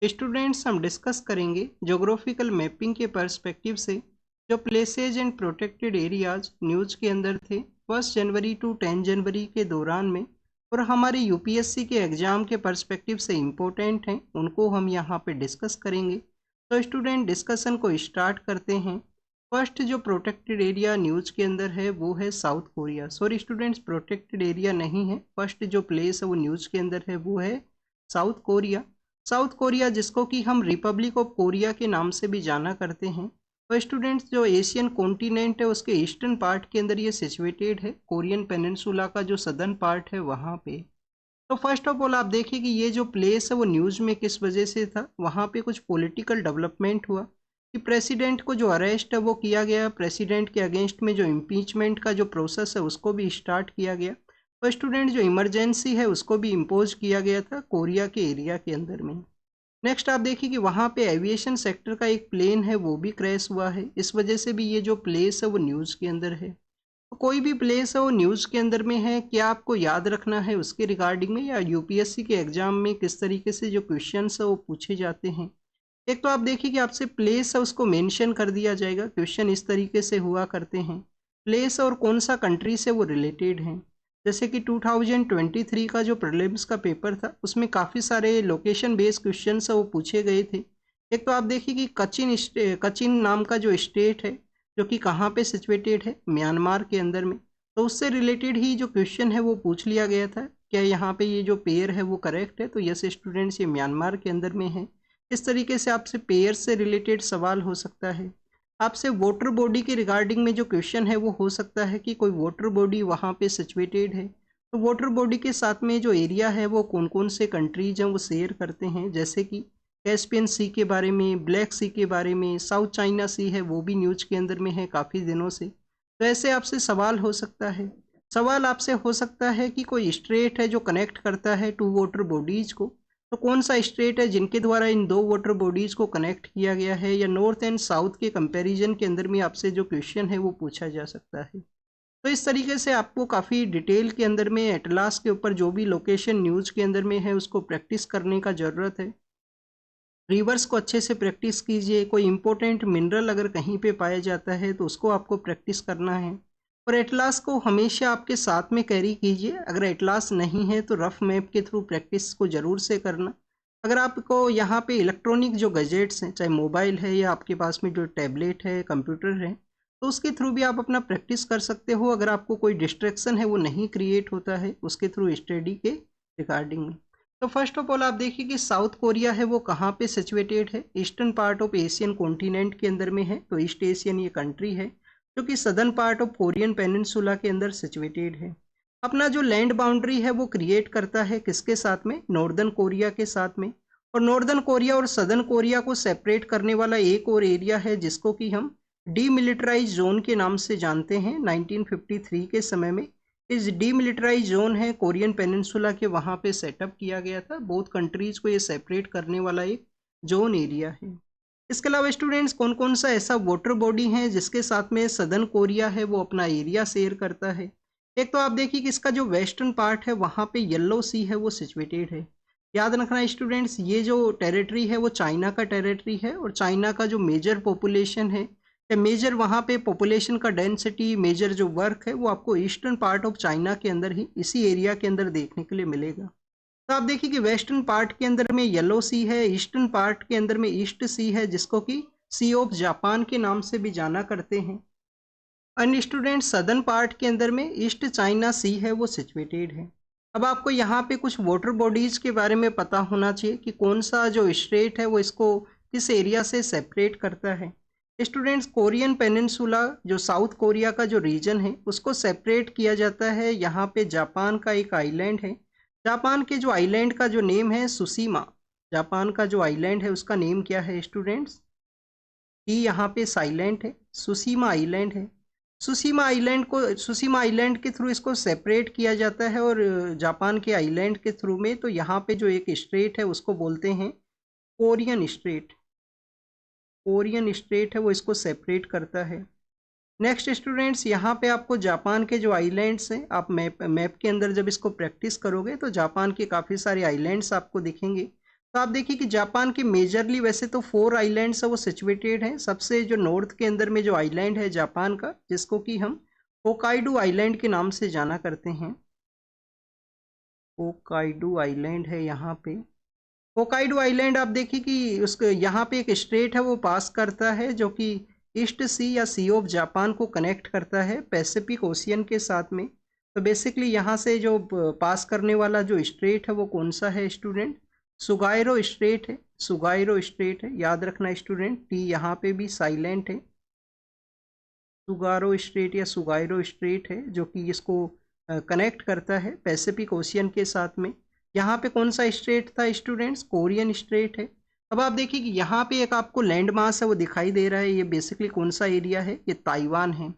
Students हम discuss करेंगे geographical mapping के पर्सपेक्टिव से जो places and protected areas news के अंदर थे 1 जनवरी टू 10 जनवरी के दौरान में और हमारे यूपीएससी के एग्ज़ाम के पर्सपेक्टिव से इम्पोर्टेंट हैं, उनको हम यहाँ पे डिस्कस करेंगे। तो स्टूडेंट डिस्कशन को स्टार्ट करते हैं। फर्स्ट जो प्रोटेक्टेड एरिया न्यूज़ के अंदर है वो है south Korea. Sorry students, protected area नहीं है, फर्स्ट जो प्लेस है वो न्यूज़ के अंदर है वो है साउथ कोरिया। साउथ कोरिया जिसको कि हम रिपब्लिक ऑफ कोरिया के नाम से भी जाना करते हैं। तो स्टूडेंट्स जो एशियन कॉन्टिनेंट है उसके ईस्टर्न पार्ट के अंदर ये सिचुएटेड है, कोरियन पेनिनसुला का जो सदर्न पार्ट है वहाँ पे। तो फर्स्ट ऑफ ऑल आप देखिए कि ये जो प्लेस है वो न्यूज़ में किस वजह से था। वहाँ पे कुछ पॉलिटिकल डेवलपमेंट हुआ कि प्रेसिडेंट को जो अरेस्ट है वो किया गया, प्रेसिडेंट के अगेंस्ट में जो इम्पीचमेंट का जो प्रोसेस है उसको भी स्टार्ट किया गया। तो स्टूडेंट जो इमरजेंसी है उसको भी इम्पोज किया गया था कोरिया के एरिया के अंदर में। नेक्स्ट आप देखिए कि वहाँ पे एविएशन सेक्टर का एक प्लेन है वो भी क्रैश हुआ है, इस वजह से भी ये जो प्लेस है वो न्यूज़ के अंदर है। तो कोई भी प्लेस है वो न्यूज़ के अंदर में है, क्या आपको याद रखना है उसके रिगार्डिंग में, या यूपीएससी के एग्जाम में किस तरीके से जो क्वेश्चन है वो पूछे जाते हैं। एक तो आप देखिए कि आपसे प्लेस है उसको मेंशन कर दिया जाएगा, क्वेश्चन इस तरीके से हुआ करते हैं। प्लेस और कौन सा कंट्री से वो रिलेटेड हैं। जैसे कि 2023 का जो प्रीलिम्स का पेपर था उसमें काफ़ी सारे लोकेशन बेस्ड क्वेश्चन है वो पूछे गए थे। एक तो आप देखिए कि कचिन नाम का जो स्टेट है जो कि कहाँ पे सिचुएटेड है, म्यांमार के अंदर में। तो उससे रिलेटेड ही जो क्वेश्चन है वो पूछ लिया गया था, क्या यहाँ पे ये जो पेयर है वो करेक्ट है। तो यस स्टूडेंट्स, ये म्यांमार के अंदर में है। इस तरीके से आपसे पेयर से रिलेटेड सवाल हो सकता है। आपसे वाटर बॉडी के रिगार्डिंग में जो क्वेश्चन है वो हो सकता है कि कोई वाटर बॉडी वहाँ पे सिचुएटेड है। तो वाटर बॉडी के साथ में जो एरिया है वो कौन कौन से कंट्रीज हैं वो शेयर करते हैं, जैसे कि कैस्पियन सी के बारे में, ब्लैक सी के बारे में, साउथ चाइना सी है वो भी न्यूज़ के अंदर में है काफ़ी दिनों से। तो ऐसे आपसे सवाल हो सकता है। सवाल आपसे हो सकता है कि कोई स्ट्रेट है जो कनेक्ट करता है टू वाटर बॉडीज़ को। तो कौन सा स्टेट है जिनके द्वारा इन दो वाटर बॉडीज़ को कनेक्ट किया गया है, या नॉर्थ एंड साउथ के कंपैरिजन के अंदर में आपसे जो क्वेश्चन है वो पूछा जा सकता है। तो इस तरीके से आपको काफ़ी डिटेल के अंदर में एटलास के ऊपर जो भी लोकेशन न्यूज़ के अंदर में है उसको प्रैक्टिस करने का ज़रूरत है। रिवर्स को अच्छे से प्रैक्टिस कीजिए। कोई इंपॉर्टेंट मिनरल अगर कहीं पे पाया जाता है तो उसको आपको प्रैक्टिस करना है। और एटलास को हमेशा आपके साथ में कैरी कीजिए। अगर एटलास नहीं है तो रफ मैप के थ्रू प्रैक्टिस को ज़रूर से करना। अगर आपको यहाँ पे इलेक्ट्रॉनिक जो गैजेट्स हैं, चाहे मोबाइल है या आपके पास में जो टैबलेट है, कंप्यूटर है, तो उसके थ्रू भी आप अपना प्रैक्टिस कर सकते हो। अगर आपको कोई डिस्ट्रैक्शन है वो नहीं क्रिएट होता है उसके थ्रू स्टडी के रिगार्डिंग में। तो फर्स्ट ऑफ ऑल आप देखिए कि साउथ कोरिया है वो कहाँ पे सिचुएटेड है, eastern part of Asian continent के अंदर में है। तो ईस्ट एशियन ये कंट्री है जो कि southern part of Korean peninsula के अंदर सिचुएटेड है। अपना जो लैंड बाउंड्री है वो क्रिएट करता है किसके साथ में, नॉर्दर्न कोरिया के साथ में। और नॉर्दर्न कोरिया और सदर्न कोरिया को सेपरेट करने वाला एक और एरिया है जिसको कि हम डीमिलिटराइज जोन के नाम से जानते हैं। 1953 के समय में इस डीमिलिटराइज जोन है कोरियन पेनिनसुला के वहाँ पे सेटअप किया गया था। बोथ कंट्रीज को ये सेपरेट करने वाला एक जोन एरिया है। इसके अलावा स्टूडेंट्स कौन कौन सा ऐसा वाटर बॉडी है जिसके साथ में सदर्न कोरिया है वो अपना एरिया शेयर करता है। एक तो आप देखिए कि इसका जो वेस्टर्न पार्ट है वहाँ पे येलो सी है वो सिचुएटेड है। याद रखना स्टूडेंट्स, ये जो टेरिटरी है वो चाइना का टेरिटरी है और चाइना का जो मेजर पॉपुलेशन है, मेजर वहाँ पे पॉपुलेशन का डेंसिटी, मेजर जो वर्क है वो आपको ईस्टर्न पार्ट ऑफ चाइना के अंदर ही इसी एरिया के अंदर देखने के लिए मिलेगा। तो आप देखिए कि वेस्टर्न पार्ट के अंदर में येलो सी है, ईस्टर्न पार्ट के अंदर में ईस्ट सी है जिसको कि सी ऑफ जापान के नाम से भी जाना करते हैं। अन्य स्टूडेंट सदर्न पार्ट के अंदर में ईस्ट चाइना सी है वो सिचुएटेड है। अब आपको यहाँ पे कुछ वाटर बॉडीज के बारे में पता होना चाहिए कि कौन सा जो स्टेट है वो इसको किस एरिया से सेपरेट करता है। स्टूडेंट्स कोरियन पेनिनसुला जो साउथ कोरिया का जो रीजन है उसको सेपरेट किया जाता है यहाँ पे जापान का एक आइलैंड है। जापान के जो आइलैंड का जो नेम है सुसीमा। जापान का जो आइलैंड है उसका नेम क्या है स्टूडेंट्स, कि यहाँ पे साइलेंट है, सुसीमा आइलैंड है। सुसीमा आइलैंड के थ्रू इसको सेपरेट किया जाता है और जापान के आइलैंड के थ्रू में। तो यहाँ पे जो एक स्ट्रेट है उसको बोलते हैं कोरियन स्ट्रेट। कोरियन स्ट्रेट है वो इसको सेपरेट करता है। नेक्स्ट स्टूडेंट्स यहाँ पे आपको जापान के जो आइलैंड्स हैं, आप मैप के अंदर जब इसको प्रैक्टिस करोगे तो जापान के काफ़ी सारे आइलैंड्स आपको दिखेंगे। तो आप देखिए कि जापान के मेजरली वैसे तो 4 आइलैंड्स है वो सिचुएटेड हैं। सबसे जो नॉर्थ के अंदर में जो आइलैंड है जापान का, जिसको कि हम होकाइडो आइलैंड के नाम से जाना करते हैं। होकाइडो आइलैंड है यहाँ पे। होकाइडो आइलैंड आप देखिए कि उसके यहाँ पे एक स्ट्रेट है वो पास करता है, जो कि ईस्ट सी या सी ऑफ जापान को कनेक्ट करता है पैसिफिक ओशियन के साथ में। तो बेसिकली यहाँ से जो पास करने वाला जो स्ट्रेट है वो कौन सा है स्टूडेंट? सुगाइरो स्ट्रेट है। सुगाइरो स्ट्रेट है, याद रखना स्टूडेंट, टी यहाँ पे भी साइलेंट है। सुगारो स्ट्रेट या सुगाइरो स्ट्रेट है जो कि इसको कनेक्ट करता है पैसिफिक ओशियन के साथ में। यहाँ पे कौन सा स्ट्रेट था स्टूडेंट्स? कोरियन स्ट्रेट है। अब आप देखिए कि यहाँ पे एक आपको लैंड मास है वो दिखाई दे रहा है, ये बेसिकली कौन सा एरिया है? ये ताइवान है।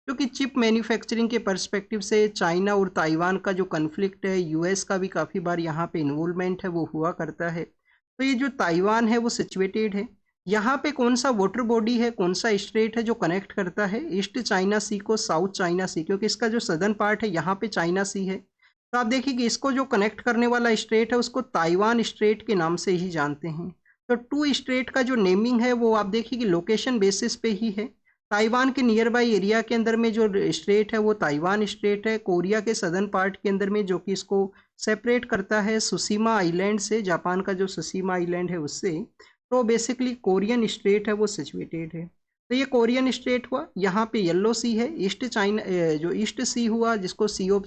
क्योंकि चिप मैन्युफैक्चरिंग के पर्सपेक्टिव से चाइना और ताइवान का जो कन्फ्लिक्ट है, यूएस का भी काफ़ी बार यहाँ पे इन्वॉल्वमेंट है वो हुआ करता है। तो ये जो ताइवान है वो सिचुएटेड है। यहाँ पे कौन सा वाटर बॉडी है, कौन सा स्ट्रेट है जो कनेक्ट करता है ईस्ट चाइना सी को साउथ चाइना सी? क्योंकि इसका जो सदर्न पार्ट है यहाँ पे चाइना सी है। तो आप देखिए कि इसको जो कनेक्ट करने वाला स्ट्रेट है उसको ताइवान स्ट्रेट के नाम से ही जानते हैं। तो टू स्ट्रेट का जो नेमिंग है वो आप देखिए कि लोकेशन बेसिस पे ही है। ताइवान के नियर बाई एरिया के अंदर में जो स्ट्रेट है वो ताइवान स्ट्रेट है। कोरिया के सदर्न पार्ट के अंदर में जो कि इसको सेपरेट करता है सुसीमा आइलैंड से, जापान का जो सुसीमा आइलैंड है उससे, तो बेसिकली कोरियन स्ट्रेट है वो सिचुएटेड है। तो ये कोरियन स्ट्रेट हुआ। यहाँ पे येलो सी है, ईस्ट चाइना जो ईस्ट सी हुआ जिसको सी ऑफ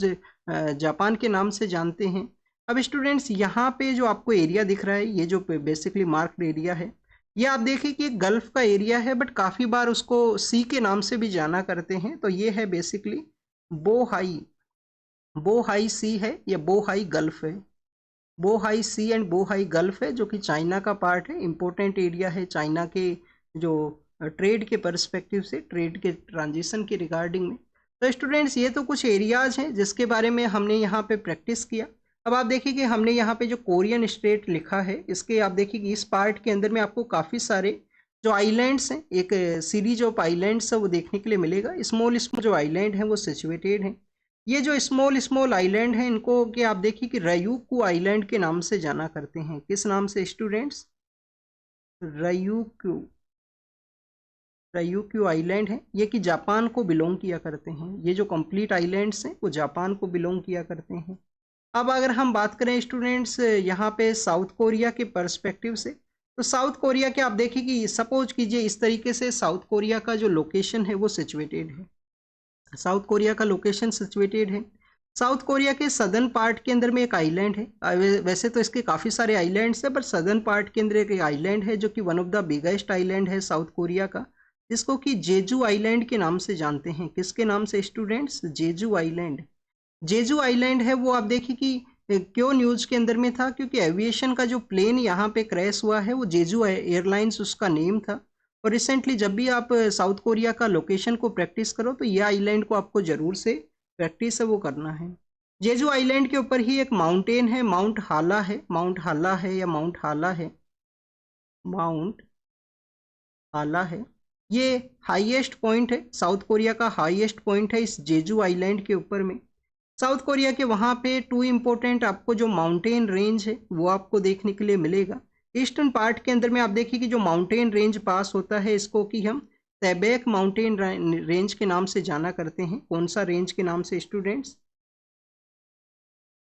जापान के नाम से जानते हैं। अब स्टूडेंट्स यहाँ पे जो आपको एरिया दिख रहा है, ये जो बेसिकली मार्क्ड एरिया है, ये आप देखिए कि एक गल्फ का एरिया है, बट काफ़ी बार उसको सी के नाम से भी जाना करते हैं। तो ये है बेसिकली बोहाई। बोहाई सी है या बोहाई गल्फ है। Bohai C and Bohai gulf है जो कि चाइना का पार्ट है, इम्पोर्टेंट एरिया है चाइना के जो ट्रेड के पर्सपेक्टिव से, ट्रेड के ट्रांजिशन के रिगार्डिंग में। तो स्टूडेंट्स ये तो कुछ एरियाज हैं जिसके बारे में हमने यहाँ पे प्रैक्टिस किया। अब आप देखिए कि हमने यहाँ पे जो कोरियन स्ट्रेट लिखा है, इसके आप देखिए कि इस पार्ट के अंदर में आपको काफ़ी सारे जो आइलैंड्स हैं, एक सीरीज ऑफ आइलैंड्स है वो देखने के लिए मिलेगा। स्मॉल स्मॉल जो आइलैंड हैं वो सिचुएटेड हैं। ये जो स्मॉल स्मॉल आइलैंड हैं इनको कि आप देखिए कि रयूकू आइलैंड के नाम से जाना करते हैं। किस नाम से स्टूडेंट्स? रयूक्यू। रयूक्यू आइलैंड है ये कि जापान को बिलोंग किया करते हैं। ये जो कंप्लीट आइलैंड्स हैं वो जापान को बिलोंग किया करते हैं। अब अगर हम बात करें स्टूडेंट्स यहाँ पे साउथ कोरिया के पर्सपेक्टिव से, तो साउथ कोरिया के आप देखिए कि सपोज कीजिए इस तरीके से साउथ कोरिया का जो लोकेशन है वो सिचुएटेड है। साउथ कोरिया का लोकेशन सिचुएटेड है। साउथ कोरिया के सदर्न पार्ट के अंदर में एक आइलैंड है। वैसे तो इसके काफ़ी सारे आइलैंड्स हैं, पर सदर्न पार्ट के अंदर एक आइलैंड है जो कि one of the biggest island है साउथ कोरिया का, जिसको कि जेजू आइलैंड के नाम से जानते हैं। किसके नाम से students? Jeju island. Jeju island है वो आप देखिए कि क्यों न्यूज़ के अंदर में था, क्योंकि एविएशन का जो प्लेन यहाँ पे क्रैश हुआ है वो जेजू एयरलाइंस उसका नेम था। और रिसेंटली जब भी आप साउथ कोरिया का लोकेशन को प्रैक्टिस करो तो ये आइलैंड को आपको ज़रूर से प्रैक्टिस है वो करना है। जेजू आइलैंड के ऊपर ही एक माउंटेन है, माउंट हाला है। माउंट हाला है या माउंट हाला है? माउंट हाला है। ये हाईएस्ट पॉइंट है, साउथ कोरिया का हाईएस्ट पॉइंट है इस जेजू आइलैंड के ऊपर में। साउथ कोरिया के वहाँ पे टू इम्पोर्टेंट आपको जो माउंटेन रेंज है वो आपको देखने के लिए मिलेगा। ईस्टर्न पार्ट के अंदर में आप देखिए कि जो माउंटेन रेंज पास होता है इसको कि हम तैबेक माउंटेन रेंज के नाम से जाना करते हैं। कौन सा रेंज के नाम से स्टूडेंट्स?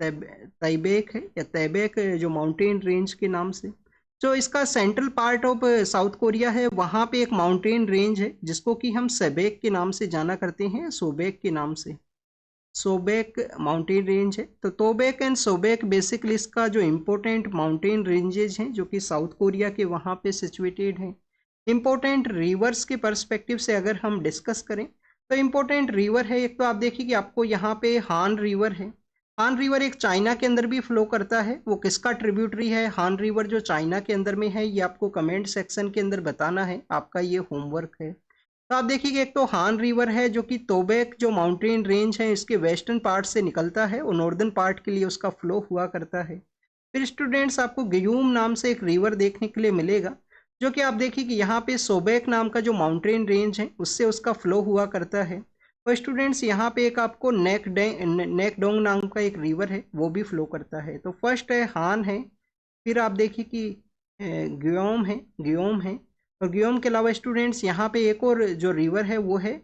तैबेक है या तैबेक जो माउंटेन रेंज के नाम से। जो इसका central part of south Korea है वहाँ पे एक माउंटेन रेंज है जिसको कि हम सेबेक के नाम से जाना करते हैं, सोबेक के नाम से। सोबेक माउंटेन रेंज है। तो तोबेक एंड सोबेक बेसिकली इसका जो इम्पोर्टेंट माउंटेन रेंजेज हैं जो कि साउथ कोरिया के वहाँ पे सिचुएटेड हैं। इम्पोर्टेंट रिवर्स के पर्सपेक्टिव से अगर हम डिस्कस करें तो इम्पोर्टेंट रिवर है, एक तो आप देखिए कि आपको यहाँ पे हान रिवर है। हान रिवर एक चाइना के अंदर भी फ्लो करता है। वो किसका ट्रिब्यूटरी है हान रिवर जो चाइना के अंदर में है? ये आपको कमेंट सेक्शन के अंदर बताना है, आपका ये होमवर्क है। तो आप देखिए एक तो हान रिवर है जो कि तोबेक जो माउंटेन रेंज है इसके वेस्टर्न पार्ट से निकलता है और नॉर्दर्न पार्ट के लिए उसका फ्लो हुआ करता है। फिर स्टूडेंट्स आपको ग्यूम नाम से एक रिवर देखने के लिए मिलेगा जो कि आप देखिए कि यहाँ पे सोबेक नाम का जो माउंटेन रेंज है उससे उसका फ्लो हुआ करता है। और स्टूडेंट्स यहाँ पे एक आपको नेकडोंग नाम का एक रिवर है वो भी फ्लो करता है। तो फर्स्ट है हान है, फिर आप देखिए कि ग्योम है और ग्योम के अलावा स्टूडेंट्स यहाँ पे एक और जो रिवर है वो है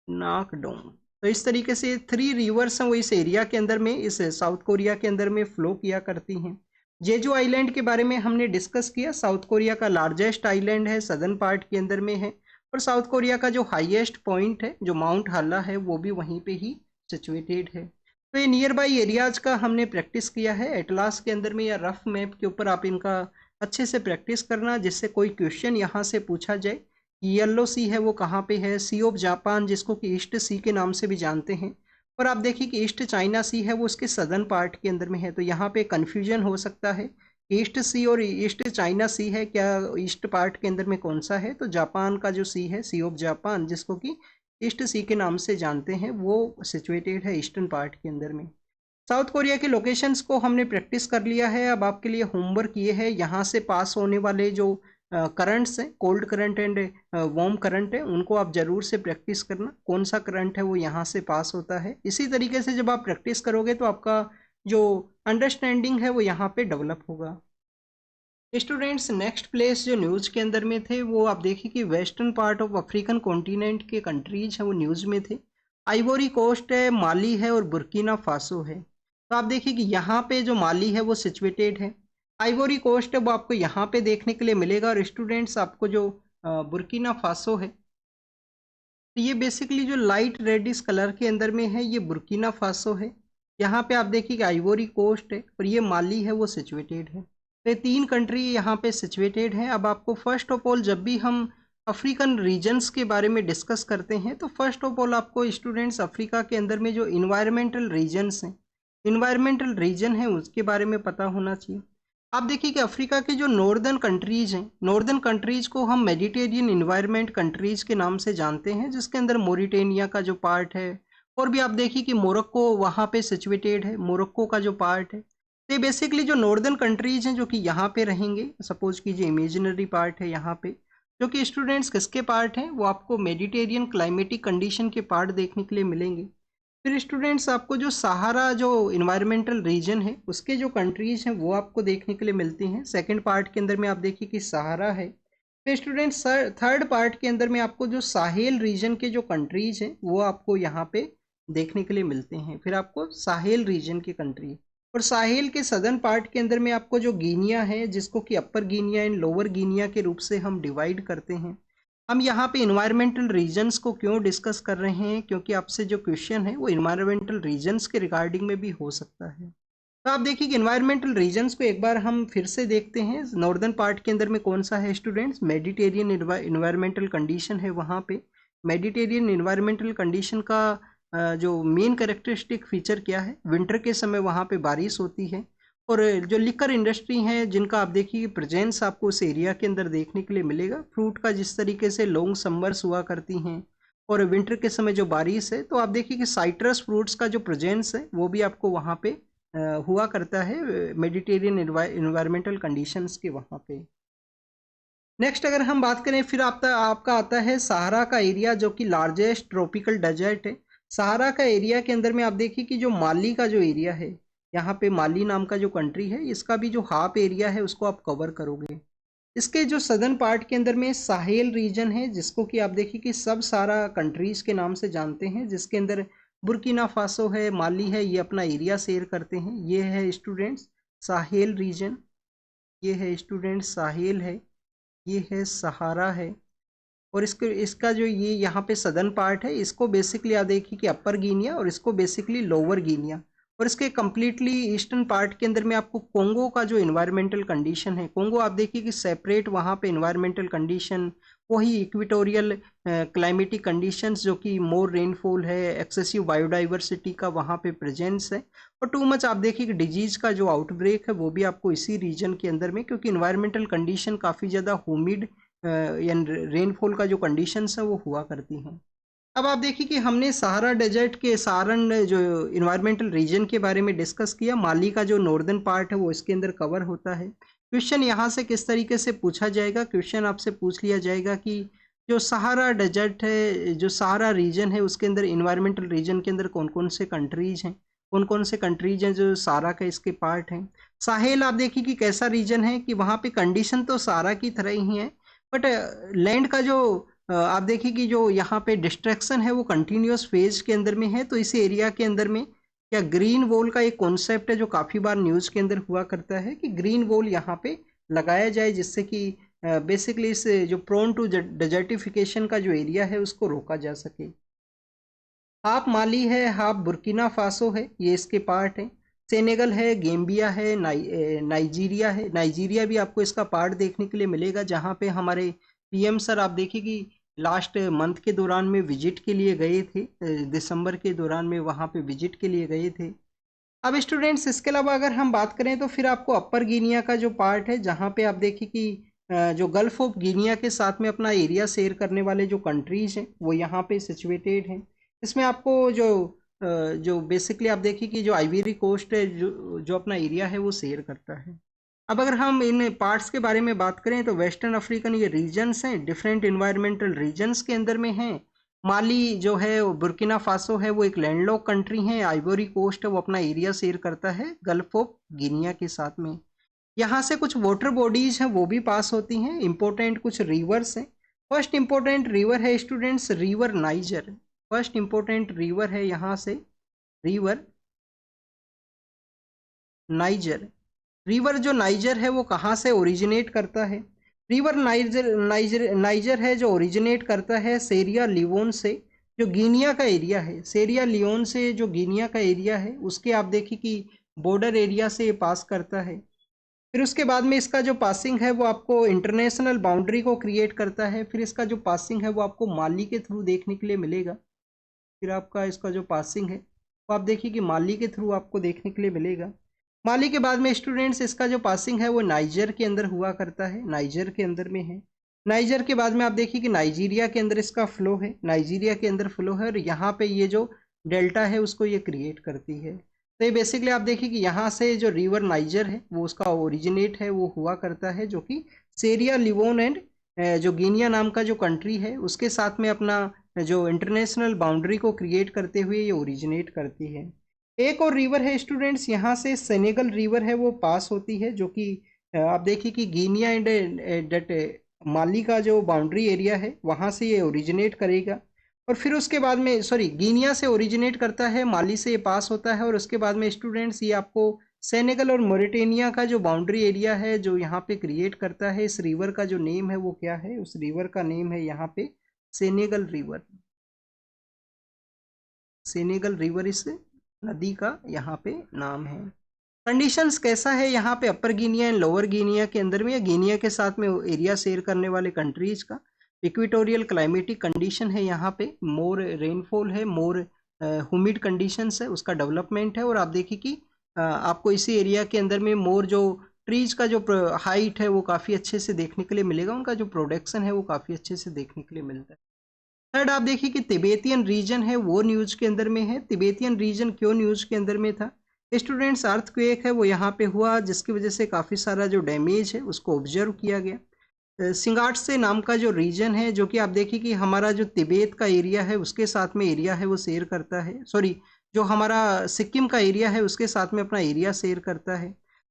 नाकडोंग। तो इस तरीके से 3 रिवर्स हैं वो इस एरिया के अंदर में, इस साउथ कोरिया के अंदर में फ्लो किया करती हैं। जेजू आइलैंड के बारे में हमने डिस्कस किया, साउथ कोरिया का लार्जेस्ट आइलैंड है, सदर्न पार्ट के अंदर में है, और साउथ कोरिया का जो हाईएस्ट पॉइंट है जो माउंट हाला है वो भी वहीं पे ही सिचुएटेड है। तो ये नियर बाई एरियाज का हमने प्रैक्टिस किया है एटलास के अंदर में या रफ मैप के ऊपर। आप इनका अच्छे से प्रैक्टिस करना जिससे कोई क्वेश्चन यहाँ से पूछा जाए। येलो सी है वो कहाँ पे है, सी ऑफ जापान जिसको कि ईस्ट सी के नाम से भी जानते हैं, और आप देखिए कि ईस्ट चाइना सी है वो उसके सदर्न पार्ट के अंदर में है। तो यहाँ पे कन्फ्यूजन हो सकता है ईस्ट सी और ईस्ट चाइना सी है, क्या ईस्ट पार्ट के अंदर में कौन सा है? तो जापान का जो सी है, सी ऑफ जापान जिसको कि ईस्ट सी के नाम से जानते हैं, वो सिचुएटेड है ईस्टर्न पार्ट के अंदर में। साउथ कोरिया के लोकेशंस को हमने प्रैक्टिस कर लिया है। अब आपके लिए होमवर्क ये है, यहाँ से पास होने वाले जो करंट्स हैं, cold current and warm current है, उनको आप जरूर से प्रैक्टिस करना, कौन सा करंट है वो यहाँ से पास होता है। इसी तरीके से जब आप प्रैक्टिस करोगे तो आपका जो अंडरस्टैंडिंग है वो यहाँ पे डेवलप होगा। स्टूडेंट्स नेक्स्ट प्लेस जो न्यूज़ के अंदर में थे वो आप देखिए कि western part of African continent के कंट्रीज हैं वो न्यूज़ में थे। आइवोरी कोस्ट है, माली है और बुर्किना फासो है। तो आप देखिए कि यहाँ पे जो माली है वो सिचुएटेड है, आइवोरी कोस्ट है वो आपको यहाँ पे देखने के लिए मिलेगा, और स्टूडेंट्स आपको जो बुर्किना फासो है, तो ये बेसिकली जो लाइट रेडिश कलर के अंदर में है ये बुर्किना फासो है। यहाँ पे आप देखिए कि आइवोरी कोस्ट है और ये माली है वो सिचुएटेड है। तो ये 3 कंट्री यहाँ पे सिचुएटेड हैं। अब आपको फर्स्ट ऑफ ऑल जब भी हम अफ्रीकन रीजन्स के बारे में डिस्कस करते हैं तो फर्स्ट ऑफ ऑल आपको स्टूडेंट्स अफ्रीका के अंदर में जो इन्वायरमेंटल रीजन्स हैं, इन्वायरमेंटल रीजन है उसके बारे में पता होना चाहिए। आप देखिए कि अफ्रीका के जो नॉर्दर्न कंट्रीज हैं, नॉर्दर्न कंट्रीज को हम मेडिटेरियन इन्वायरमेंट कंट्रीज के नाम से जानते हैं, जिसके अंदर मोरिटेनिया का जो पार्ट है, और भी आप देखिए कि मोरक्को वहाँ पे सिचुएटेड है, मोरक्को का जो पार्ट है। तो ये बेसिकली जो नॉर्दर्न कंट्रीज हैं जो कि यहाँ पे रहेंगे, सपोज कीजिए इमेजिनरी पार्ट है यहाँ पे, जो कि स्टूडेंट्स किसके पार्ट हैं, वो आपको मेडिटेरियन क्लाइमेटिक कंडीशन के पार्ट देखने के लिए मिलेंगे। फिर स्टूडेंट्स आपको जो सहारा जो इन्वायरमेंटल रीजन है उसके जो कंट्रीज हैं वो आपको देखने के लिए मिलती हैं। सेकंड पार्ट के अंदर में आप देखिए कि सहारा है। फिर स्टूडेंट्स थर्ड पार्ट के अंदर में आपको जो साहेल रीजन के जो कंट्रीज हैं वो आपको यहाँ पे देखने के लिए मिलते हैं। फिर आपको साहेल रीजन की कंट्री, और साहेल के सदर्न पार्ट के अंदर में आपको जो गिनिया है, जिसको कि अपर गिनिया एंड लोअर गिनिया के रूप से हम डिवाइड करते हैं। हम यहाँ पे इन्वायरमेंटल रीजन्स को क्यों डिस्कस कर रहे हैं, क्योंकि आपसे जो क्वेश्चन है वो इन्वायरमेंटल रीजन्स के रिगार्डिंग में भी हो सकता है। तो आप देखिए कि इन्वायरमेंटल रीजन्स को एक बार हम फिर से देखते हैं। नॉर्दर्न पार्ट के अंदर में कौन सा है स्टूडेंट्स, मेडिटेरियन इन्वायरमेंटल कंडीशन है वहाँ पे। मेडिटेरियन इन्वायरमेंटल कंडीशन का जो मेन कैरेक्टरिस्टिक फीचर क्या है, विंटर के समय वहाँ पे बारिश होती है, और जो लिकर इंडस्ट्री हैं जिनका आप देखिए प्रेजेंस आपको उस एरिया के अंदर देखने के लिए मिलेगा। फ्रूट का जिस तरीके से लॉन्ग समर्स हुआ करती हैं और विंटर के समय जो बारिश है, तो आप देखिए कि साइट्रस फ्रूट्स का जो प्रेजेंस है वो भी आपको वहाँ पे हुआ करता है मेडिटेरियन इन्वायरमेंटल कंडीशंस के वहाँ पे। नेक्स्ट अगर हम बात करें फिर आपका आता है सहारा का एरिया, जो कि लार्जेस्ट ट्रॉपिकल डेजर्ट है। सहारा का एरिया के अंदर में आप देखिए कि जो माली का जो एरिया है, यहाँ पे माली नाम का जो कंट्री है, इसका भी जो हाफ एरिया है उसको आप कवर करोगे। इसके जो सदर्न पार्ट के अंदर में साहेल रीजन है, जिसको कि आप देखिए कि सब सारा कंट्रीज के नाम से जानते हैं, जिसके अंदर बुर्किना फासो है, माली है, ये अपना एरिया शेयर करते हैं। ये है स्टूडेंट्स साहेल रीजन, ये है स्टूडेंट्स साहेल है, ये है सहारा है, और इसका जो ये यहाँ पे सदर्न पार्ट है, इसको बेसिकली आप देखिए कि अपर गिनिया और इसको बेसिकली लोअर गिनिया, और इसके कम्प्लीटली ईस्टर्न पार्ट के अंदर में आपको कोंगो का जो इन्वायरमेंटल कंडीशन है, कोंगो आप देखिए कि सेपरेट वहाँ पे इन्वायरमेंटल कंडीशन, वही इक्वेटोरियल क्लाइमेटिक कंडीशंस, जो कि मोर रेनफॉल है, एक्सेसिव बायोडाइवर्सिटी का वहाँ पे प्रेजेंस है, और टू मच आप देखिए कि डिजीज़ का जो आउटब्रेक है वो भी आपको इसी रीजन के अंदर में, क्योंकि इन्वायरमेंटल कंडीशन काफ़ी ज़्यादा ह्यूमिड या रेनफॉल का जो कंडीशंस है वो हुआ करती हैं। अब आप देखिए कि हमने सहारा डेजर्ट के सारण जो इन्वायरमेंटल रीजन के बारे में डिस्कस किया। माली का जो नॉर्दर्न पार्ट है वो इसके अंदर कवर होता है। क्वेश्चन यहाँ से किस तरीके से पूछा जाएगा, क्वेश्चन आपसे पूछ लिया जाएगा कि जो सहारा डेजर्ट है, जो सहारा रीजन है, उसके अंदर इन्वायरमेंटल रीजन के अंदर कौन कौन से कंट्रीज हैं, कौन कौन से कंट्रीज हैं जो सहारा का इसके पार्ट हैं। साहेल आप देखिए कि कैसा रीजन है कि वहाँ पे कंडीशन तो सारा की तरह ही है, बट लैंड का जो आप देखिए कि जो यहाँ पे डिस्ट्रैक्शन है वो कंटिन्यूअस फेज के अंदर में है। तो इस एरिया के अंदर में क्या ग्रीन वॉल का एक कॉन्सेप्ट है जो काफ़ी बार न्यूज़ के अंदर हुआ करता है कि ग्रीन वॉल यहाँ पे लगाया जाए, जिससे कि बेसिकली इस जो प्रोन टू डेजर्टिफिकेशन का जो एरिया है उसको रोका जा सके। हाफ माली है, हाफ बुर्किना फासो है, ये इसके पार्ट है। सेनेगल है, गेम्बिया है, नाइजीरिया है। नाइजीरिया भी आपको इसका पार्ट देखने के लिए मिलेगा, जहाँ पे हमारे पीएम सर आप देखिए कि लास्ट मंथ के दौरान में विजिट के लिए गए थे, दिसंबर के दौरान में वहाँ पे विजिट के लिए गए थे। अब स्टूडेंट्स इसके अलावा अगर हम बात करें तो फिर आपको अपर गिनिया का जो पार्ट है, जहाँ पे आप देखिए कि जो गल्फ ऑफ गिनिया के साथ में अपना एरिया शेयर करने वाले जो कंट्रीज हैं वो यहाँ पे सिचुएटेड हैं। इसमें आपको जो बेसिकली आप देखिए कि जो आइवरी कोस्ट है जो जो अपना एरिया है वो शेयर करता है। अब अगर हम इन पार्ट्स के बारे में बात करें तो वेस्टर्न अफ्रीकन ये रीजन्स हैं, डिफरेंट इन्वायरमेंटल रीजन्स के अंदर में हैं। माली जो है, बुर्किना फासो है, वो एक लैंडलॉक कंट्री है। आइवरी कोस्ट है वो अपना एरिया शेयर करता है गल्फ ऑफ गिनिया के साथ में। यहाँ से कुछ वाटर बॉडीज हैं वो भी पास होती हैं। इंपॉर्टेंट कुछ रिवर्स हैं। फर्स्ट इंपॉर्टेंट रिवर है students river niger. First important river है यहाँ से रिवर नाइजर। रिवर जो नाइजर है वो कहाँ से ओरिजिनेट करता है? रिवर नाइजर नाइजर नाइजर है जो ओरिजिनेट करता है सेरिया लियोन से, जो गिनिया का एरिया है। सेरिया लियोन से जो गिनिया का एरिया है उसके आप देखिए कि बॉर्डर एरिया से ये पास करता है। फिर उसके बाद में इसका जो पासिंग है वो आपको इंटरनेशनल बाउंड्री को क्रिएट करता है। फिर इसका जो पासिंग है वो आपको माली के थ्रू देखने के लिए मिलेगा। फिर आपका इसका जो पासिंग है वो आप देखिए कि माली के थ्रू आपको देखने के लिए मिलेगा। माली के बाद में स्टूडेंट्स इसका जो पासिंग है वो नाइजर के अंदर हुआ करता है, नाइजर के अंदर में है। नाइजर के बाद में आप देखिए कि नाइजीरिया के अंदर इसका फ्लो है, नाइजीरिया के अंदर फ्लो है, और यहाँ पे ये जो डेल्टा है उसको ये क्रिएट करती है। तो ये बेसिकली आप देखिए कि यहाँ से जो रिवर नाइजर है वो उसका ओरिजिनेट है वो हुआ करता है, जो कि सेरिया लियोन एंड जो गिनिया नाम का जो कंट्री है उसके साथ में अपना जो इंटरनेशनल बाउंड्री को क्रिएट करते हुए ये ओरिजिनेट करती है। एक और रिवर है स्टूडेंट्स, यहाँ से सेनेगल रिवर है वो पास होती है, जो कि आप देखिए कि गिनिया एंड डेट माली का जो बाउंड्री एरिया है वहाँ से ये ओरिजिनेट करेगा। और फिर उसके बाद में गिनिया से ओरिजिनेट करता है, माली से ये पास होता है, और उसके बाद में स्टूडेंट्स ये आपको सेनेगल और मोरिटेनिया का जो बाउंड्री एरिया है जो यहाँ पे क्रिएट करता है। इस रिवर का जो नेम है वो क्या है? उस रिवर का नेम है यहाँ पे सेनेगल रिवर। सेनेगल रिवर इस नदी का यहाँ पे नाम है। कंडीशंस कैसा है यहाँ पे अपर गिनिया एंड लोअर गिनिया के अंदर में, या गिनिया के साथ में एरिया शेयर करने वाले कंट्रीज का? इक्वेटोरियल क्लाइमेटिक कंडीशन है यहाँ पे, मोर रेनफॉल है, मोर ह्यूमिड कंडीशंस है, उसका डेवलपमेंट है। और आप देखिए कि आपको इसी एरिया के अंदर में मोर जो ट्रीज का जो हाइट है वो काफ़ी अच्छे से देखने के लिए मिलेगा, उनका जो प्रोडक्शन है वो काफ़ी अच्छे से देखने के लिए मिलता है। थर्ड आप देखिए कि तिबेतियन रीजन है वो न्यूज के अंदर में है। तिबेतियन रीजन क्यों न्यूज के अंदर में था? स्टूडेंट्स अर्थक्वेक है वो यहाँ पे हुआ, जिसकी वजह से काफ़ी सारा जो डैमेज है उसको ऑब्जर्व किया गया। सिंगाटसे नाम का जो रीजन है, जो कि आप देखिए कि हमारा जो तिब्बत का एरिया है उसके साथ में एरिया है वो शेयर करता है, सॉरी जो हमारा सिक्किम का एरिया है उसके साथ में अपना एरिया शेयर करता है।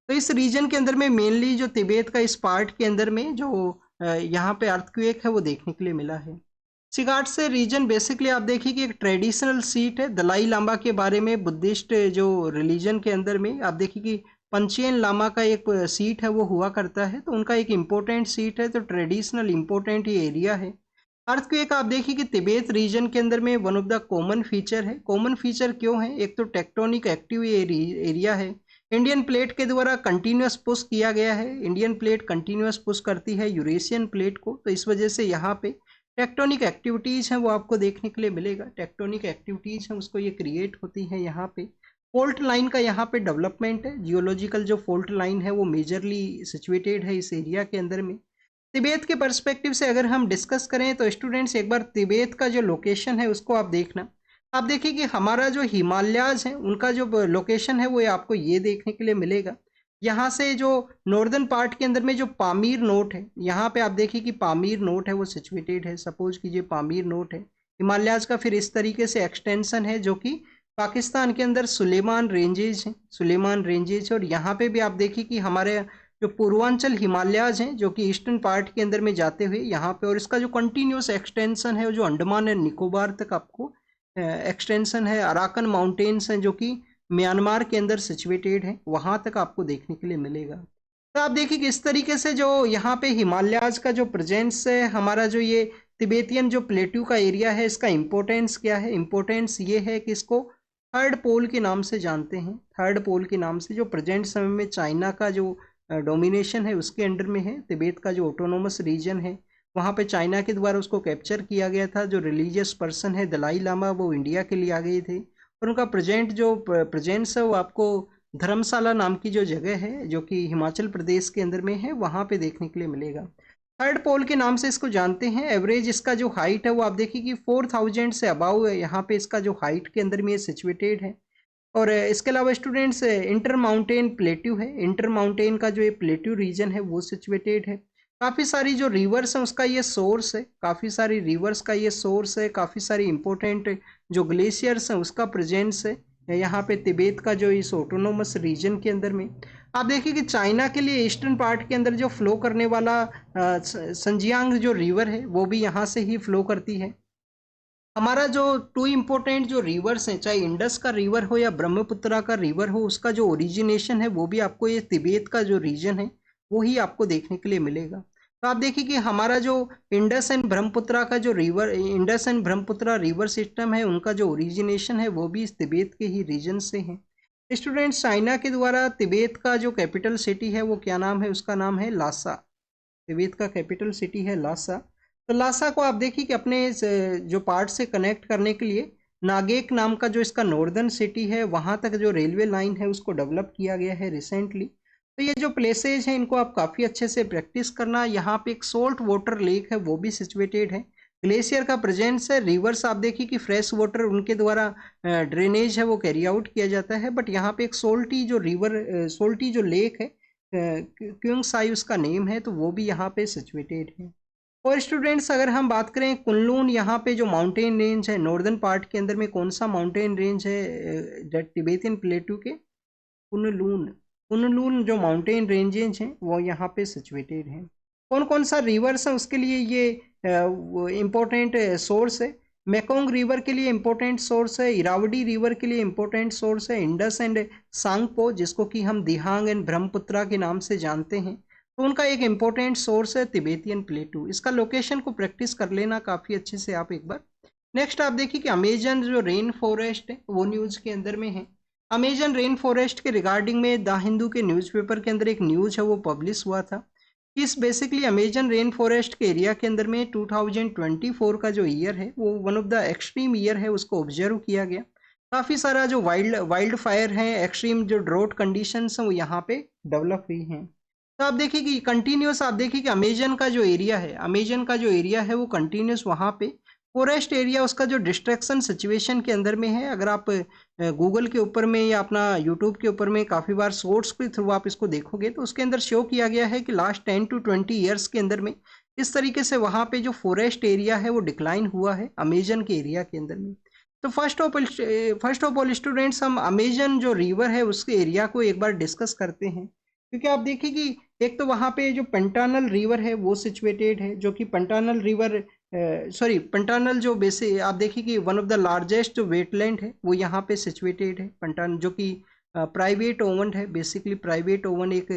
तो इस रीजन के अंदर में मेनली जो तिब्बत का इस पार्ट के अंदर में जो यहाँ पे अर्थक्वेक है वो देखने के लिए मिला है। सिगाट से रीजन बेसिकली आप देखिए कि एक ट्रेडिशनल सीट है दलाई लामा के बारे में, बुद्धिस्ट जो रिलीजन के अंदर में आप देखिए कि पंचेन लामा का एक सीट है वो हुआ करता है, तो उनका एक इम्पोर्टेंट सीट है, तो ट्रेडिशनल इम्पोर्टेंट ये एरिया है। अर्थक्वेक आप देखिए कि तिब्बत रीजन के अंदर में one of the common feature है। कॉमन फीचर क्यों है? एक तो टेक्टोनिक एक्टिव एरिया है, इंडियन प्लेट के द्वारा कंटिन्यूस पुश किया गया है, इंडियन प्लेट कंटिन्यूस पुश करती है यूरेशियन प्लेट को, तो इस वजह से यहाँ पे टेक्टोनिक एक्टिविटीज हैं वो आपको देखने के लिए मिलेगा। टेक्टोनिक एक्टिविटीज हैं उसको ये क्रिएट होती है यहाँ पे। फॉल्ट लाइन का यहाँ पे डेवलपमेंट है, जियोलॉजिकल जो फॉल्ट लाइन है वो मेजरली सिचुएटेड है इस एरिया के अंदर में। तिब्बत के पर्सपेक्टिव से अगर हम डिस्कस करें तो स्टूडेंट्स एक बार तिब्बत का जो लोकेशन है उसको आप देखना। आप देखिए कि हमारा जो हिमालयाज है उनका जो लोकेशन है वो आपको ये देखने के लिए मिलेगा। यहाँ से जो नॉर्दर्न पार्ट के अंदर में जो पामीर नोट है, यहाँ पे आप देखिए कि पामीर नोट है वो सिचुएटेड है। सपोज कीजिए पामीर नोट है, हिमालयाज का फिर इस तरीके से एक्सटेंशन है जो कि पाकिस्तान के अंदर सुलेमान रेंजेज हैं, सुलेमान रेंजेज, और यहाँ पे भी आप देखिए कि हमारे जो पूर्वांचल हिमालयाज हैं जो कि ईस्टर्न पार्ट के अंदर में जाते हुए यहाँ पे, और इसका जो कंटिन्यूस एक्सटेंशन है जो अंडमान एंड निकोबार तक आपको एक्सटेंशन है। अराकन माउंटेन्स हैं जो कि म्यांमार के अंदर सिचुएटेड है, वहाँ तक आपको देखने के लिए मिलेगा। तो आप देखिए कि इस तरीके से जो यहाँ पे हिमालयाज का जो प्रेजेंस है, हमारा जो ये तिबेतियन जो प्लेट्यू का एरिया है, इसका इम्पोर्टेंस क्या है? इम्पोर्टेंस ये है कि इसको थर्ड पोल के नाम से जानते हैं, थर्ड पोल के नाम से, जो प्रेजेंट समय में चाइना का जो डोमिनेशन है उसके अंडर में है। तिब्बत का जो ऑटोनोमस रीजन है वहाँ पे चाइना के द्वारा उसको कैप्चर किया गया था। जो रिलीजियस पर्सन है दलाई लामा, वो इंडिया के लिए आ गए थे, और उनका प्रेजेंट जो प्रेजेंस है वो आपको धर्मशाला नाम की जो जगह है जो कि हिमाचल प्रदेश के अंदर में है, वहाँ पे देखने के लिए मिलेगा। थर्ड पोल के नाम से इसको जानते हैं। एवरेज इसका जो हाइट है वो आप देखिए कि 4000 से अबाव है, यहाँ पे इसका जो हाइट के अंदर में ये सिचुएटेड है। और इसके अलावा स्टूडेंट्स इंटर माउंटेन प्लेट्यू है, इंटर माउंटेन का जो ये प्लेट्यू रीजन है वो सिचुएटेड है। काफ़ी सारी जो रिवर्स हैं उसका ये सोर्स है, काफ़ी सारी रिवर्स का ये सोर्स है, काफ़ी सारी इंपॉर्टेंट जो ग्लेशियर्स हैं उसका प्रेजेंस है यहाँ पे तिब्बत का जो इस ऑटोनोमस रीजन के अंदर में। आप देखिए कि चाइना के लिए ईस्टर्न पार्ट के अंदर जो फ्लो करने वाला संजियांग जो रिवर है वो भी यहाँ से ही फ्लो करती है। हमारा जो टू इम्पोर्टेंट जो रिवर्स हैं, चाहे इंडस का रिवर हो या ब्रह्मपुत्रा का रिवर हो, उसका जो ओरिजिनेशन है वो भी आपको ये तिब्बत का जो रीजन है वो ही आपको देखने के लिए मिलेगा। तो आप देखिए कि हमारा जो इंडस एंड ब्रह्मपुत्रा का जो river, Indus and Brahmaputra river system है, उनका जो ओरिजिनेशन है वो भी इस तिब्बत के ही रीजन से है। स्टूडेंट्स, चाइना के द्वारा तिब्बत का जो कैपिटल सिटी है वो क्या नाम है? उसका नाम है लासा। तिब्बत का कैपिटल सिटी है लासा। तो लासा को आप देखिए कि अपने जो पार्ट से कनेक्ट करने के लिए नागेक नाम का जो इसका नॉर्दर्न सिटी है वहाँ तक जो रेलवे लाइन है उसको डेवलप किया गया है रिसेंटली। तो ये जो प्लेसेज हैं इनको आप काफ़ी अच्छे से प्रैक्टिस करना। यहाँ पे एक सोल्ट वाटर लेक है वो भी सिचुएटेड है, ग्लेशियर का प्रेजेंस है। रिवर्स आप देखिए कि फ्रेश वाटर उनके द्वारा ड्रेनेज है वो कैरी आउट किया जाता है, बट यहाँ पे एक सोल्टी जो रिवर, सोल्टी जो लेक है, क्योंग साई उसका नेम है, तो वो भी यहाँ पे सिचुएटेड है। और स्टूडेंट्स, अगर हम बात करें कुनलून, यहाँ पे जो माउंटेन रेंज है नॉर्दर्न पार्ट के अंदर में, कौन सा माउंटेन रेंज है टिबेटियन प्लेटू के? कुनलून। कुनलून जो माउंटेन रेंजेज हैं वो यहाँ पे सिचुएटेड हैं। कौन कौन सा रिवर्स है उसके लिए ये इम्पोर्टेंट सोर्स है? मेकोंग रिवर के लिए इम्पोर्टेंट सोर्स है, इरावडी रिवर के लिए इम्पोर्टेंट सोर्स है, इंडस एंड सांगपो जिसको कि हम दिहांग एंड ब्रह्मपुत्रा के नाम से जानते हैं, तो उनका एक इम्पोर्टेंट सोर्स है तिबेतियन प्लेटू। इसका लोकेशन को प्रैक्टिस कर लेना काफ़ी अच्छे से आप एक बार। नेक्स्ट आप देखिए कि अमेजन जो रेन फॉरेस्ट है वो न्यूज़ के अंदर में है। अमेजन रेन फॉरेस्ट के रिगार्डिंग में द हिंदू के न्यूज़पेपर के अंदर एक न्यूज़ है वो पब्लिश हुआ था। इस बेसिकली अमेजन रेन फॉरेस्ट के एरिया के अंदर में 2024 का जो ईयर है वो one of the extreme year है, उसको ऑब्जर्व किया गया। काफ़ी सारा जो वाइल्ड फायर है, एक्सट्रीम जो ड्रॉट कंडीशंस हैं वो यहाँ पे डेवलप हुई हैं। तो आप देखिए कि कंटिन्यूस, आप देखिए कि अमेजन का जो एरिया है, अमेजन का जो एरिया है वो कंटिन्यूस वहाँ पे फॉरेस्ट एरिया उसका जो डिस्ट्रैक्शन सिचुएशन के अंदर में है। अगर आप गूगल के ऊपर में या अपना यूट्यूब के ऊपर में काफ़ी बार सोर्स के थ्रू आप इसको देखोगे तो उसके अंदर शो किया गया है कि लास्ट 10 to 20 ईयर्स के अंदर में इस तरीके से वहाँ पे जो फॉरेस्ट एरिया है वो डिक्लाइन हुआ है अमेजन के एरिया के अंदर में। तो फर्स्ट ऑफ ऑल स्टूडेंट्स, हम अमेजन जो रिवर है उसके एरिया को एक बार डिस्कस करते हैं, क्योंकि आप देखिए कि एक तो वहाँ पे जो पंटानल रिवर है वो सिचुएटेड है, जो कि पंटानल रिवर पंटानल जो बेसे आप देखिए कि वन ऑफ द लार्जेस्ट जो वेटलैंड है वो यहाँ पे सिचुएटेड है। पंटान जो कि प्राइवेट ओवन है, बेसिकली प्राइवेट ओवन एक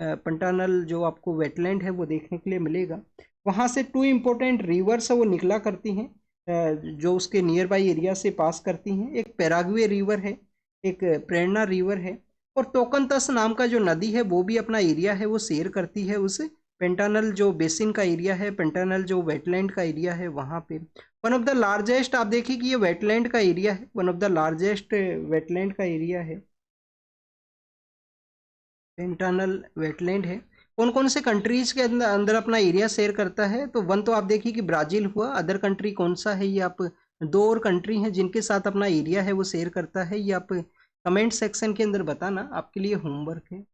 पंटानल जो आपको वेटलैंड है वो देखने के लिए मिलेगा। वहाँ से टू इम्पोर्टेंट रिवर्स है वो निकला करती हैं जो उसके नियर बाई एरिया से पास करती हैं। एक पैराग्वे रिवर है, एक प्रेरणा रिवर है, और तोकनतस नाम का जो नदी है वो भी अपना एरिया है वो शेयर करती है उस पेंटानल जो बेसिन का एरिया है, पेंटानल जो वेटलैंड का एरिया है वहाँ पे। वन ऑफ द लार्जेस्ट, आप देखिए कि ये वेटलैंड का एरिया है, one of the largest wetland का एरिया है, पेंटानल वेटलैंड है। कौन कौन से कंट्रीज के अंदर अपना एरिया शेयर करता है? तो वन तो आप देखिए कि ब्राज़ील हुआ, अदर कंट्री कौन सा है ये आप, दो और कंट्री हैं जिनके साथ अपना एरिया है वो शेयर करता है, ये आप कमेंट सेक्शन के अंदर बताना, आपके लिए होमवर्क है।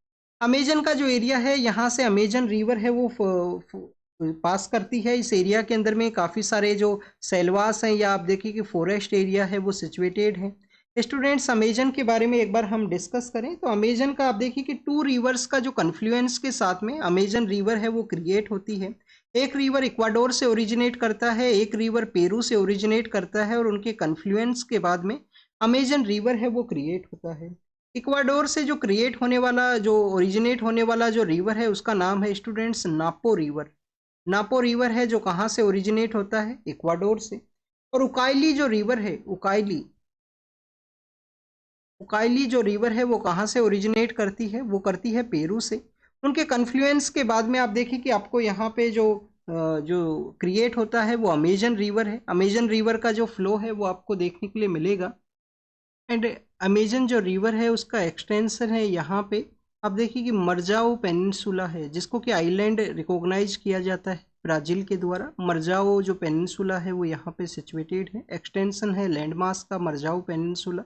अमेजन का जो एरिया है यहाँ से अमेजन रिवर है वो पास करती है। इस एरिया के अंदर में काफ़ी सारे जो सेलवास हैं या आप देखिए कि फॉरेस्ट एरिया है वो सिचुएटेड है। स्टूडेंट्स अमेजन के बारे में एक बार हम डिस्कस करें तो अमेजन का आप देखिए कि टू रिवर्स का जो कन्फ्लुएंस के साथ में अमेजन रिवर है वो क्रिएट होती है। एक रिवर इक्वाडोर से ओरिजिनेट करता है, एक रिवर पेरू से ओरिजिनेट करता है और उनके कन्फ्लुएंस के बाद में अमेजन रिवर है वो क्रिएट होता है। इक्वाडोर से जो क्रिएट होने वाला जो ओरिजिनेट होने वाला जो रिवर है उसका नाम है स्टूडेंट्स नापो रिवर। नापो रिवर है जो कहाँ से ओरिजिनेट होता है, इक्वाडोर से। और उकाइली जो रिवर है, उकाइली उकाइली जो रिवर है वो कहाँ से ओरिजिनेट करती है, वो करती है पेरू से। उनके कन्फ्लुएंस के बाद में आप देखिए कि आपको यहाँ पे जो क्रिएट होता है वो अमेजन रिवर है। अमेजन रिवर का जो फ्लो है वो आपको देखने के लिए मिलेगा। एंड अमेजन जो रिवर है उसका एक्सटेंशन है यहाँ पे आप देखिए कि मरजाओ पेनिनसुला है, जिसको कि आइलैंड रिकॉग्नाइज किया जाता है ब्राज़ील के द्वारा। मरजाओ जो पेनिनसुला है वो यहाँ पे सिचुएटेड है। एक्सटेंशन है लैंडमास का मरजाओ पेनिनसुला।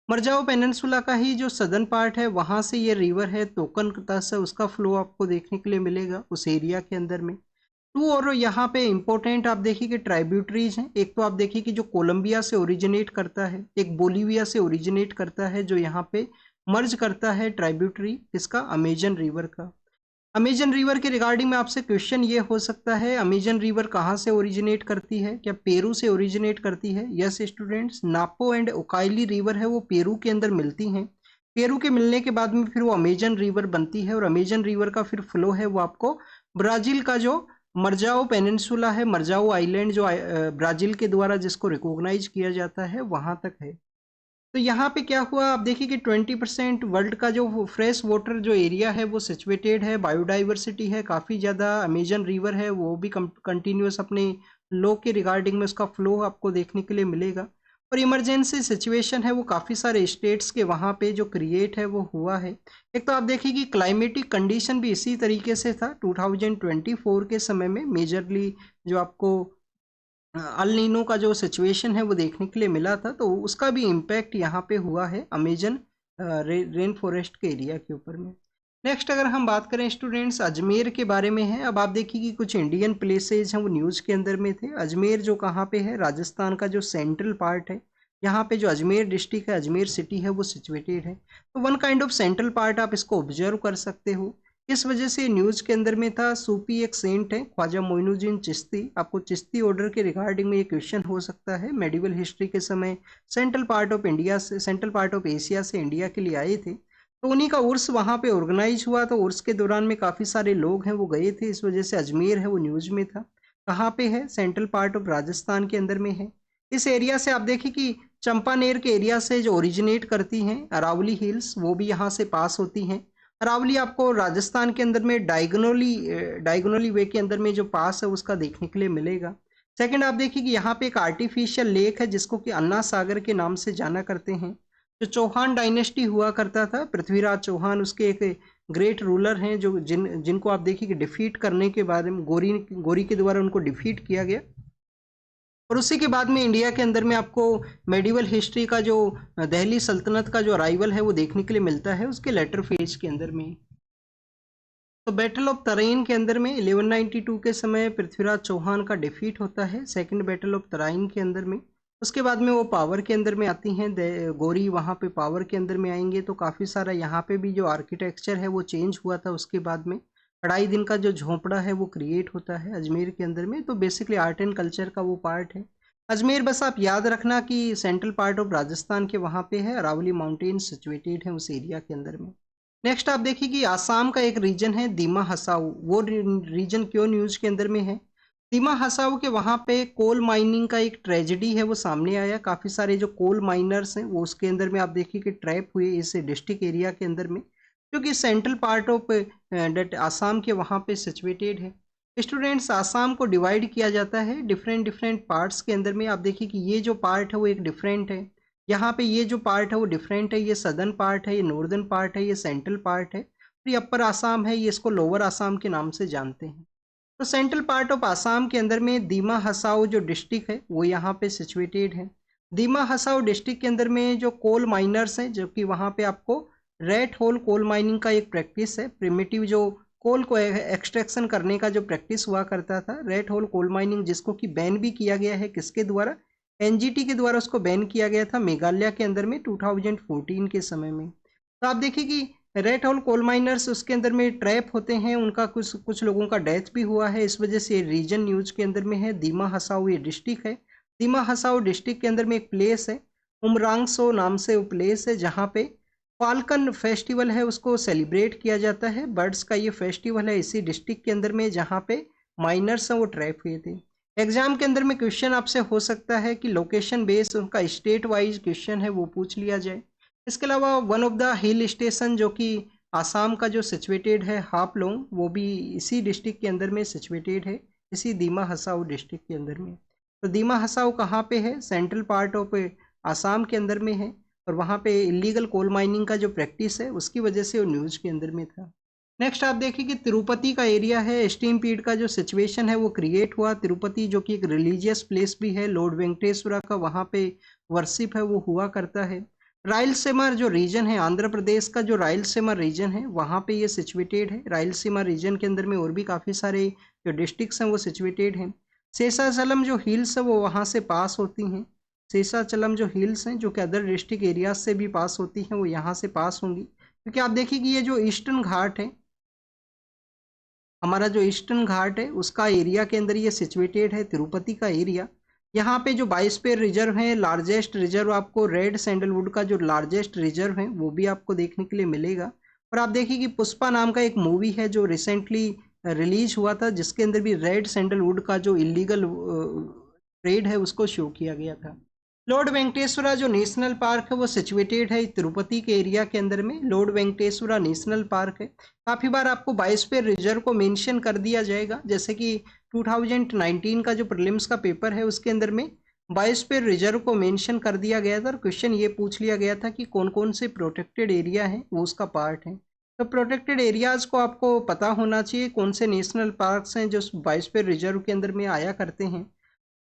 मरजाओ पेनिनसुला का ही जो सदर्न पार्ट है वहाँ से ये रिवर है तोकन तस है, उसका फ्लो आपको देखने के लिए मिलेगा उस एरिया के अंदर में। टू और यहाँ पे इंपॉर्टेंट आप देखिए कि ट्राइब्यूटरीज हैं। एक तो आप देखिए कि जो कोलंबिया से ओरिजिनेट करता है, एक बोलीविया से ओरिजिनेट करता है, जो यहाँ पे मर्ज करता है ट्राइब्यूटरी इसका अमेजन रिवर का। अमेजन रिवर के रिगार्डिंग में आपसे क्वेश्चन ये हो सकता है, अमेजन रिवर कहाँ से ओरिजिनेट करती है, क्या पेरू से ओरिजिनेट करती है? यस स्टूडेंट्स, नापो एंड उकाइली रिवर है वो पेरू के अंदर मिलती हैं। पेरू के मिलने के बाद में फिर वो अमेजन रिवर बनती है और अमेजन रिवर का फिर फ्लो है वो आपको ब्राज़ील का जो मरजाओ पेनिनसुला है, मरजाओ आइलैंड जो ब्राज़ील के द्वारा जिसको रिकॉग्नाइज किया जाता है वहाँ तक है। तो यहाँ पे क्या हुआ आप देखिए कि 20% वर्ल्ड का जो फ्रेश वाटर जो एरिया है वो सिचुएटेड है, बायोडाइवर्सिटी है काफ़ी ज़्यादा। अमेजन रिवर है वो भी कंटिन्यूस अपने लो के रिगार्डिंग में उसका फ्लो आपको देखने के लिए मिलेगा। और इमरजेंसी सिचुएशन है वो काफ़ी सारे स्टेट्स के वहाँ पे जो क्रिएट है वो हुआ है। एक तो आप देखिए कि क्लाइमेटिक कंडीशन भी इसी तरीके से था 2024 के समय में मेजरली जो आपको अल नीनो का जो सिचुएशन है वो देखने के लिए मिला था, तो उसका भी इम्पैक्ट यहाँ पे हुआ है अमेजन रेन फॉरेस्ट के एरिया के ऊपर में। नेक्स्ट अगर हम बात करें स्टूडेंट्स अजमेर के बारे में है। अब आप देखिए कि कुछ इंडियन प्लेसेज हैं वो न्यूज़ के अंदर में थे। अजमेर जो कहाँ पे है, राजस्थान का जो सेंट्रल पार्ट है, यहाँ पे जो अजमेर डिस्ट्रिक्ट है, अजमेर सिटी है वो सिचुएटेड है। तो one kind of central part आप इसको ऑब्जर्व कर सकते हो। इस वजह से न्यूज़ के अंदर में था। सूफी एक सेंट है ख्वाजा मोइनुद्दीन चिश्ती। आपको चिश्ती ऑर्डर के रिगार्डिंग में ये क्वेश्चन हो सकता है। मेडिवल हिस्ट्री के समय सेंट्रल पार्ट ऑफ इंडिया से, सेंट्रल पार्ट ऑफ एशिया से इंडिया के लिए आए थे, तो उन्हीं का उर्स वहाँ पे ऑर्गेनाइज हुआ। तो उर्स के दौरान में काफ़ी सारे लोग हैं वो गए थे, इस वजह से अजमेर है वो न्यूज़ में था। कहाँ पे है, सेंट्रल पार्ट ऑफ राजस्थान के अंदर में है। इस एरिया से आप देखिए कि चंपानेर के एरिया से जो ओरिजिनेट करती हैं अरावली हिल्स, वो भी यहाँ से पास होती हैं। अरावली आपको राजस्थान के अंदर में डायगोनली वे के अंदर में जो पास है उसका देखने के लिए मिलेगा। सेकंड आप देखिए कि यहाँ पे एक आर्टिफिशियल लेक है जिसको कि अन्ना सागर के नाम से जाना करते हैं। जो चौहान डायनेस्टी हुआ करता था, पृथ्वीराज चौहान उसके एक ग्रेट रूलर हैं जो जिनको आप देखिए कि डिफीट करने के बारे में गोरी के द्वारा उनको डिफीट किया गया। और उसी के बाद में इंडिया के अंदर में आपको मेडिवल हिस्ट्री का जो दिल्ली सल्तनत का जो अराइवल है वो देखने के लिए मिलता है उसके लेटर फेज के अंदर में। तो बैटल ऑफ तराइन के अंदर में 1192 के समय पृथ्वीराज चौहान का डिफीट होता है सेकंड बैटल ऑफ तराइन के अंदर में। उसके बाद में वो पावर के अंदर में आती हैं, गोरी वहाँ पे पावर के अंदर में आएंगे। तो काफ़ी सारा यहाँ पे भी जो आर्किटेक्चर है वो चेंज हुआ था। उसके बाद में 2.5 दिन का जो झोंपड़ा है वो क्रिएट होता है अजमेर के अंदर में। तो बेसिकली आर्ट एंड कल्चर का वो पार्ट है अजमेर। बस आप याद रखना कि सेंट्रल पार्ट ऑफ राजस्थान के वहाँ पे है, अरावली माउंटेन सिचुएटेड है उस एरिया के अंदर में। नेक्स्ट आप देखिए कि आसाम का एक रीजन है दीमा हसाऊ। वो रीजन क्यों न्यूज़ के अंदर में है, दीमा हसाऊ के वहाँ पे कोल माइनिंग का एक ट्रेजेडी है वो सामने आया। काफ़ी सारे जो कोल माइनर्स हैं वो उसके अंदर में आप देखिए कि ट्रैप हुए इस डिस्ट्रिक्ट एरिया के अंदर में, क्योंकि central part of that Assam के वहाँ पे सिचुएटेड है। स्टूडेंट्स आसाम को डिवाइड किया जाता है डिफरेंट डिफरेंट पार्ट्स के अंदर में। आप देखिए कि ये जो पार्ट है वो एक डिफरेंट है, यहाँ पे ये जो पार्ट है वो डिफरेंट है। ये सदर्न पार्ट है, ये नॉर्दर्न पार्ट है, ये सेंट्रल पार्ट है। और ये अपर आसाम है, ये इसको लोअर आसाम के नाम से जानते हैं। तो सेंट्रल पार्ट ऑफ आसाम के अंदर में दीमा हसाऊ जो डिस्ट्रिक्ट है वो यहाँ पे सिचुएटेड है। दीमा हसाऊ डिस्ट्रिक्ट के अंदर में जो कोल माइनर्स हैं, जो कि वहाँ पे आपको रेड होल कोल माइनिंग का एक प्रैक्टिस है। प्रिमिटिव जो कोल को एक्सट्रैक्शन करने का जो प्रैक्टिस हुआ करता था, रेड होल कोल माइनिंग, जिसको कि बैन भी किया गया है किसके द्वारा, एनजीटी के द्वारा उसको बैन किया गया था मेघालय के अंदर में 2014 के समय में। तो आप देखिए कि रेड होल कोल माइनर्स उसके अंदर में ट्रैप होते हैं, उनका कुछ कुछ लोगों का डेथ भी हुआ है, इस वजह से रीजन न्यूज के अंदर में है। दीमा हसाओ ये डिस्ट्रिक्ट है। दीमा हसाओ डिस्ट्रिक्ट के अंदर में एक प्लेस है, उमरांगसो नाम से वो प्लेस है, जहाँ पे फाल्कन फेस्टिवल है उसको सेलिब्रेट किया जाता है। बर्ड्स का ये फेस्टिवल है इसी डिस्ट्रिक्ट के अंदर में जहाँ पे माइनर्स हैं वो ट्रैप हुए थे। एग्जाम के अंदर में क्वेश्चन आपसे हो सकता है कि लोकेशन बेस्ड उनका स्टेट वाइज क्वेश्चन है वो पूछ लिया जाए। इसके अलावा one of the hill station जो कि आसाम का जो सिचुएटेड है हापलोंग, वो भी इसी डिस्ट्रिक्ट के अंदर में सिचुएटेड है, इसी दीमा हसाओ डिस्ट्रिक्ट के अंदर में। तो दीमा हसाओ कहाँ पे है? सेंट्रल पार्ट ऑफ आसाम के अंदर में है, और वहाँ पे इलीगल कोल माइनिंग का जो प्रैक्टिस है उसकी वजह से वो न्यूज़ के अंदर में था। नेक्स्ट आप देखिए कि तिरुपति का एरिया है, स्टीम पीड का जो सिचुएशन है वो क्रिएट हुआ। तिरुपति जो कि एक रिलीजियस प्लेस भी है, लॉर्ड वेंकटेश्वरा का वहाँ पे वर्शिप है वो हुआ करता है। रायलसीमा जो रीजन है, आंध्र प्रदेश का जो रायलसीमा रीजन है वहाँ पे ये सिचुएटेड है। रायलसीमा रीजन के अंदर में और भी काफ़ी सारे जो डिस्ट्रिक्ट्स हैं वो सिचुएटेड हैं। शेषाचलम जो हिल्स है वो वहाँ से पास होती हैं। शेषाचलम जो हिल्स हैं जो कि अदर डिस्ट्रिक्ट एरियाज से भी पास होती हैं वो यहाँ से पास होंगी, क्योंकि आप देखिए कि ये जो ईस्टर्न घाट है, हमारा जो ईस्टर्न घाट है उसका एरिया के अंदर ये सिचुएटेड है, तिरुपति का एरिया। यहाँ पे जो बायोस्फीयर रिजर्व है, लार्जेस्ट रिजर्व आपको रेड सैंडलवुड का जो लार्जेस्ट रिजर्व है वो भी आपको देखने के लिए मिलेगा। और आप देखिए कि पुष्पा नाम का एक मूवी है जो रिसेंटली रिलीज हुआ था, जिसके अंदर भी रेड सैंडलवुड का जो इलीगल ट्रेड है उसको शो किया गया था। लॉर्ड वेंकटेश्वरा जो नेशनल पार्क है वो सिचुएटेड है तिरुपति के एरिया के अंदर में। लॉर्ड वेंकटेश्वरा नेशनल पार्क है। काफ़ी बार आपको बायोस्फीयर रिजर्व को मेंशन कर दिया जाएगा, जैसे कि 2019 का जो प्रीलिम्स का पेपर है उसके अंदर में बायोस्फीयर रिजर्व को मेंशन कर दिया गया था, और क्वेश्चन ये पूछ लिया गया था कि कौन कौन से प्रोटेक्टेड एरिया है वो उसका पार्ट है। तो प्रोटेक्टेड एरियाज को आपको पता होना चाहिए कौन से नेशनल पार्क्स हैं जो बायोस्फीयर रिजर्व के अंदर में आया करते हैं।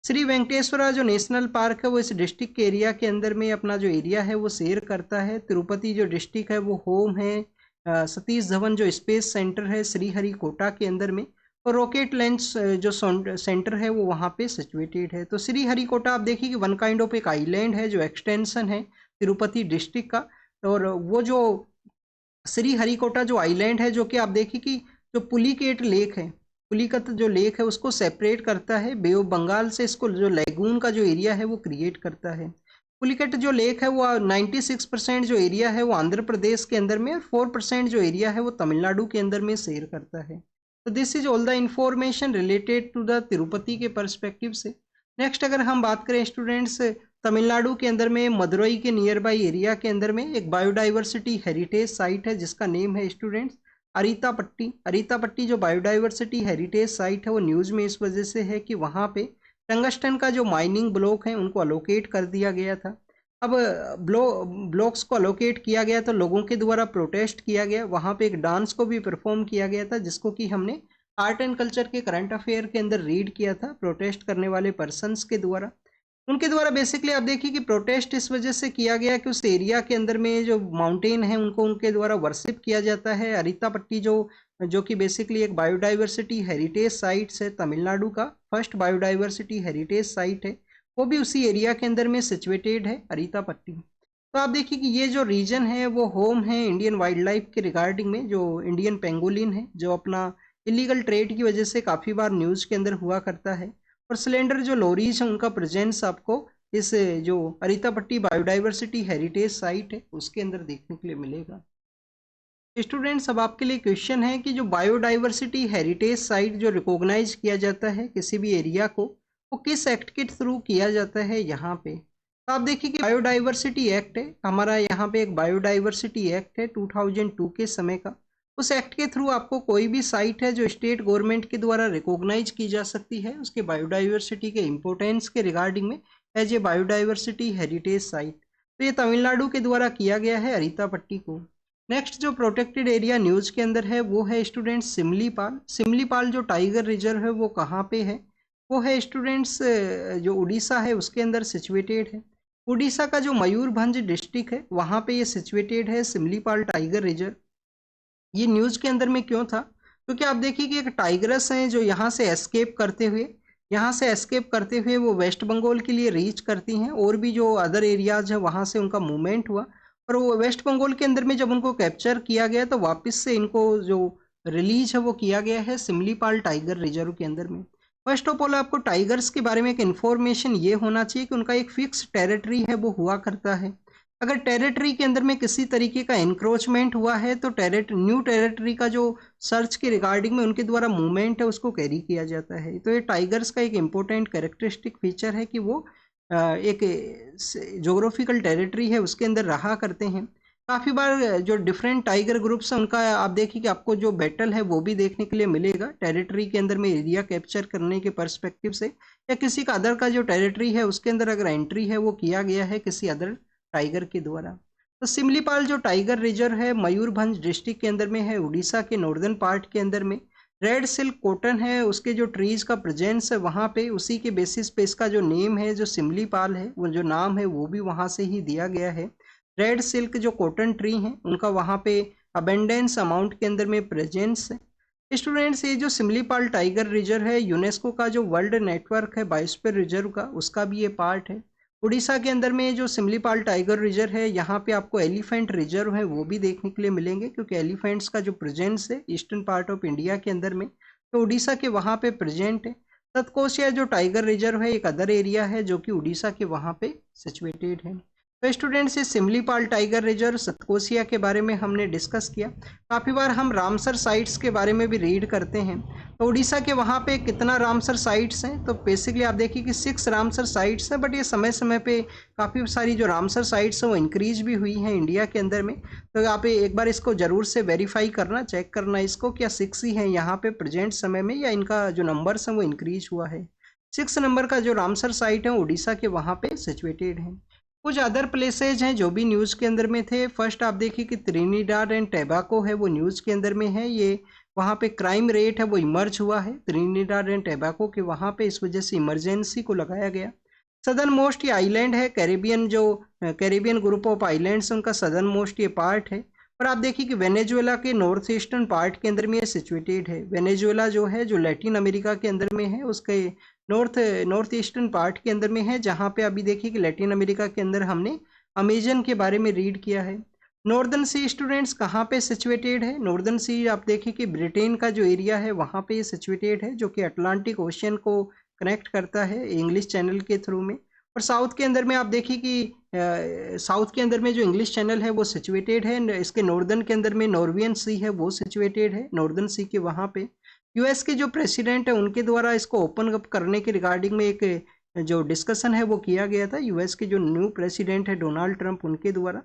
श्री वेंकटेश्वरा जो नेशनल पार्क है वो इस डिस्ट्रिक्ट के एरिया के अंदर में अपना जो एरिया है वो शेयर करता है। तिरुपति जो डिस्ट्रिक्ट है वो होम है सतीश धवन जो स्पेस सेंटर है श्रीहरिकोटा के अंदर में, और रॉकेट लॉन्च जो सेंटर है वो वहाँ पे सिचुएटेड है। तो श्रीहरिकोटा आप देखिए कि वन काइंड ऑफ एक आइलैंड है जो एक्सटेंशन है तिरुपति डिस्ट्रिक्ट का। और वो जो श्रीहरिकोटा जो आइलैंड है जो कि आप देखिए कि जो पुलिकेट लेक है, पुलिकत जो लेक है उसको सेपरेट करता है बे ऑफ बंगाल से, इसको जो लेगून का जो एरिया है वो क्रिएट करता है। पुलिकट जो लेक है वो 96% जो एरिया है वो आंध्र प्रदेश के अंदर में, और 4% जो एरिया है वो तमिलनाडु के अंदर में शेयर करता है। तो this is all the information related to the Tirupati के परस्पेक्टिव से। नेक्स्ट अगर हम बात करें स्टूडेंट्स, तमिलनाडु के अंदर में मदुरई के नियर बाई एरिया के अंदर में एक बायोडाइवर्सिटी हेरिटेज साइट है जिसका नेम है स्टूडेंट्स अरीतापट्टी। अरीतापट्टी जो बायोडाइवर्सिटी हेरिटेज साइट है वो न्यूज़ में इस वजह से है कि वहाँ पे टंगस्टन का जो माइनिंग ब्लॉक है उनको अलोकेट कर दिया गया था। अब ब्लॉक्स को अलोकेट किया गया तो लोगों के द्वारा प्रोटेस्ट किया गया, वहाँ पे एक डांस को भी परफॉर्म किया गया था जिसको कि हमने आर्ट एंड कल्चर के करंट अफेयर के अंदर रीड किया था प्रोटेस्ट करने वाले पर्सनस के द्वारा। उनके द्वारा बेसिकली आप देखिए कि प्रोटेस्ट इस वजह से किया गया कि उस एरिया के अंदर में जो माउंटेन है उनको उनके द्वारा वर्शिप किया जाता है। अरीतापट्टी जो कि बेसिकली एक बायोडाइवर्सिटी हेरिटेज साइट है, तमिलनाडु का फर्स्ट बायोडाइवर्सिटी हेरिटेज साइट है, वो भी उसी एरिया के अंदर में सिचुएटेड है अरीतापट्टी। तो आप देखिए कि ये जो रीजन है वो होम है इंडियन वाइल्ड लाइफ के रिगार्डिंग में, जो इंडियन पेंगोलिन है जो अपना इलीगल ट्रेड की वजह से काफ़ी बार न्यूज़ के अंदर हुआ करता है। और सिलेंडर जो लोरीज हैं उनका प्रेजेंस आपको इस जो अरीतापट्टी बायोडाइवर्सिटी हेरिटेज साइट है उसके अंदर देखने के लिए मिलेगा। स्टूडेंट्स अब आपके लिए क्वेश्चन है कि जो बायोडाइवर्सिटी हेरिटेज साइट जो रिकॉग्नाइज किया जाता है किसी भी एरिया को, वो किस एक्ट के थ्रू किया जाता है यहाँ पे। तो आप देखिए कि बायोडाइवर्सिटी एक्ट है हमारा, यहाँ पे एक बायोडाइवर्सिटी एक्ट है 2002 के समय का। उस एक्ट के थ्रू आपको कोई भी साइट है जो स्टेट गवर्नमेंट के द्वारा रिकॉग्नाइज की जा सकती है उसके बायोडाइवर्सिटी के इम्पोर्टेंस के रिगार्डिंग में as a biodiversity heritage site. तो ये तमिलनाडु के द्वारा किया गया है अरीतापट्टी को। नेक्स्ट जो प्रोटेक्टेड एरिया न्यूज़ के अंदर है वो है स्टूडेंट्स सिमलीपाल। सिमलीपाल जो टाइगर रिजर्व है वो कहाँ पे है? वो है स्टूडेंट्स जो उड़ीसा है उसके अंदर सिचुएटेड है। उड़ीसा का जो मयूरभंज डिस्ट्रिक्ट है वहाँ पे ये सिचुएटेड है सिमलीपाल टाइगर रिजर्व। ये न्यूज़ के अंदर में क्यों था? क्योंकि आप देखिए कि एक टाइगरस हैं जो यहाँ से एस्केप करते हुए यहाँ से एस्केप करते हुए वो वेस्ट बंगाल के लिए रीच करती हैं, और भी जो अदर एरियाज है वहाँ से उनका मूवमेंट हुआ, और वो वेस्ट बंगाल के अंदर में जब उनको कैप्चर किया गया तो वापस से इनको जो रिलीज है वो किया गया है सिमलीपाल टाइगर रिजर्व के अंदर में। फर्स्ट ऑफ ऑल आपको टाइगर्स के बारे में एक इन्फॉर्मेशन ये होना चाहिए कि उनका एक फिक्स टेरिटरी है वो हुआ करता है। अगर टेरिटरी के अंदर में किसी तरीके का इंक्रोचमेंट हुआ है तो न्यू टेरिटरी का जो सर्च के रिगार्डिंग में उनके द्वारा मूवमेंट है उसको कैरी किया जाता है। तो ये टाइगर्स का एक इम्पोर्टेंट कैरेक्टरिस्टिक फीचर है कि वो एक जोग्राफिकल टेरिटरी है उसके अंदर रहा करते हैं। काफ़ी बार जो डिफरेंट टाइगर ग्रुप्स हैं उनका आप देखिए कि आपको जो बैटल है वो भी देखने के लिए मिलेगा टेरिटरी के अंदर में एरिया कैप्चर करने के पर्सपेक्टिव से, या किसी का अदर का जो टेरिटरी है उसके अंदर अगर एंट्री है वो किया गया है किसी अदर टाइगर के द्वारा। तो सिमलीपाल जो टाइगर रिजर्व है मयूरभंज डिस्ट्रिक्ट के अंदर में है, उड़ीसा के नॉर्दर्न पार्ट के अंदर में। रेड सिल्क कॉटन है उसके जो ट्रीज का प्रेजेंस है वहाँ पे, उसी के बेसिस पे इसका जो नेम है जो सिमलीपाल है वो जो नाम है वो भी वहाँ से ही दिया गया है। रेड सिल्क जो कॉटन ट्री हैं उनका वहाँ पे अबेंडेंस अमाउंट के अंदर में प्रेजेंस है। स्टूडेंट्स ये जो सिमलीपाल टाइगर रिजर्व है यूनेस्को का जो वर्ल्ड नेटवर्क है बायोस्फीयर रिजर्व का उसका भी ये पार्ट है। उड़ीसा के अंदर में जो सिमलीपाल टाइगर रिजर्व है यहाँ पे आपको एलिफेंट रिजर्व है वो भी देखने के लिए मिलेंगे, क्योंकि एलिफेंट्स का जो प्रेजेंस है ईस्टर्न पार्ट ऑफ इंडिया के अंदर में तो उड़ीसा के वहाँ पे प्रेजेंट है। सतकोशिया जो टाइगर रिजर्व है एक अदर एरिया है जो कि उड़ीसा के वहाँ पे सिचुएटेड है। तो स्टूडेंट्स ये सिमलीपाल टाइगर रिजर्व सतकोशिया के बारे में हमने डिस्कस किया। काफ़ी बार हम रामसर साइट्स के बारे में भी रीड करते हैं, तो उड़ीसा के वहाँ पे कितना रामसर साइट्स हैं, तो बेसिकली आप देखिए कि 6 रामसर साइट्स हैं, बट ये समय समय पे काफ़ी सारी जो रामसर साइट्स हैं वो इंक्रीज भी हुई हैं इंडिया के अंदर में। तो आप एक बार इसको ज़रूर से वेरीफाई करना, चेक करना इसको क्या 6 ही हैं यहाँ पे प्रेजेंट समय में, या इनका जो नंबर्स हैं वो इंक्रीज हुआ है। 6 नंबर का जो रामसर साइट है उड़ीसा के वहाँ पे सिचुएटेड है। कुछ अदर प्लेसेज हैं जो भी न्यूज़ के अंदर में थे। फर्स्ट आप देखिए कि त्रिनिडाद एंड टोबैगो है वो न्यूज़ के अंदर में है, ये वहाँ पे क्राइम रेट है वो इमर्ज हुआ है त्रिनिडाद एंड टोबैगो के वहाँ पे, इस वजह से इमरजेंसी को लगाया गया। सदर्न मोस्ट ये आइलैंड है कैरेबियन, जो कैरेबियन ग्रुप ऑफ आइलैंड्स उनका सदर्न मोस्ट ये पार्ट है। और आप देखिए कि वेनेजुएला के नॉर्थ ईस्टर्न पार्ट के अंदर में ये सिचुएटेड है। वेनेजुएला जो है जो लैटिन अमेरिका के अंदर में है उसके नॉर्थ ईस्टर्न पार्ट के अंदर में है, जहाँ पे अभी देखिए कि लैटिन अमेरिका के अंदर हमने अमेजन के बारे में रीड किया है। नॉर्दर्न सी स्टूडेंट्स कहाँ पे सिचुएटेड है, नॉर्दर्न सी आप देखिए कि ब्रिटेन का जो एरिया है वहाँ पे सिचुएटेड है, जो कि अटलांटिक ओशियन को कनेक्ट करता है इंग्लिश चैनल के थ्रू में। और साउथ के अंदर में आप देखिए कि साउथ के अंदर में जो इंग्लिश चैनल है वो सिचुएटेड है। इसके नॉर्दर्न के अंदर में नॉर्वियन सी है वो सिचुएटेड है नॉर्दर्न सी के वहाँ पे। यूएस के जो प्रेसिडेंट है उनके द्वारा इसको ओपन अप करने के रिगार्डिंग में एक जो डिस्कशन है वो किया गया था, यूएस के जो न्यू प्रेसिडेंट है डोनाल्ड ट्रंप उनके द्वारा।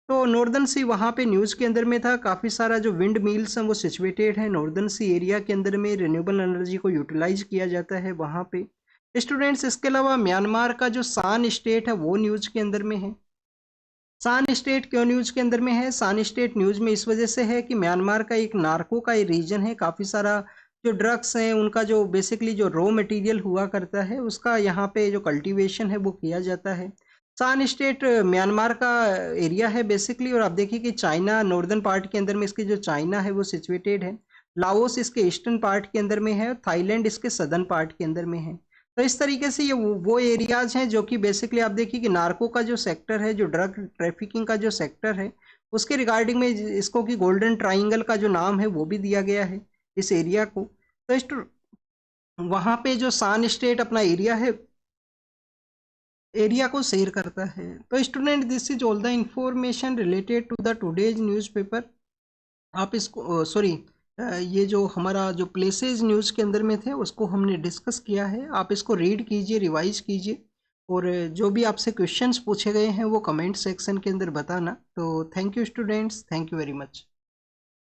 तो नॉर्दर्न सी वहाँ पे न्यूज़ के अंदर में था। काफ़ी सारा जो विंड मिल्स हैं वो सिचुएटेड है नॉर्दर्न सी एरिया के अंदर में, रिन्यूएबल एनर्जी को यूटिलाइज किया जाता है वहाँ पे। स्टूडेंट्स इसके अलावा म्यांमार का जो सान स्टेट है वो न्यूज़ के अंदर में है। सान स्टेट क्यों न्यूज़ के अंदर में है, सान स्टेट न्यूज़ में इस वजह से है कि म्यांमार का एक नार्को का रीजन है, काफ़ी सारा जो ड्रग्स हैं उनका जो बेसिकली जो रॉ मटेरियल हुआ करता है उसका यहाँ पे जो कल्टीवेशन है वो किया जाता है। सान स्टेट म्यांमार का एरिया है बेसिकली। और आप देखिए कि चाइना नॉर्दर्न पार्ट के अंदर में इसके जो चाइना है वो सिचुएटेड है, लाओस इसके ईस्टर्न पार्ट के अंदर में है, थाईलैंड इसके सदर्न पार्ट के अंदर में है। तो इस तरीके से ये वो एरियाज हैं जो कि बेसिकली आप देखिए कि नार्को का जो सेक्टर है, जो ड्रग ट्रैफिकिंग का जो सेक्टर है उसके रिगार्डिंग में इसको कि गोल्डन ट्राइंगल का जो नाम है वो भी दिया गया है इस एरिया को। तो इस वहाँ पे जो सान स्टेट अपना एरिया है एरिया को शेयर करता है। तो student this is all the information related to the today's newspaper. आप इसको सॉरी ये जो हमारा जो प्लेसेस न्यूज़ के अंदर में थे उसको हमने डिस्कस किया है। आप इसको रीड कीजिए, रिवाइज कीजिए, और जो भी आपसे क्वेश्चंस पूछे गए हैं वो कमेंट सेक्शन के अंदर बताना। तो thank you students, thank you very much.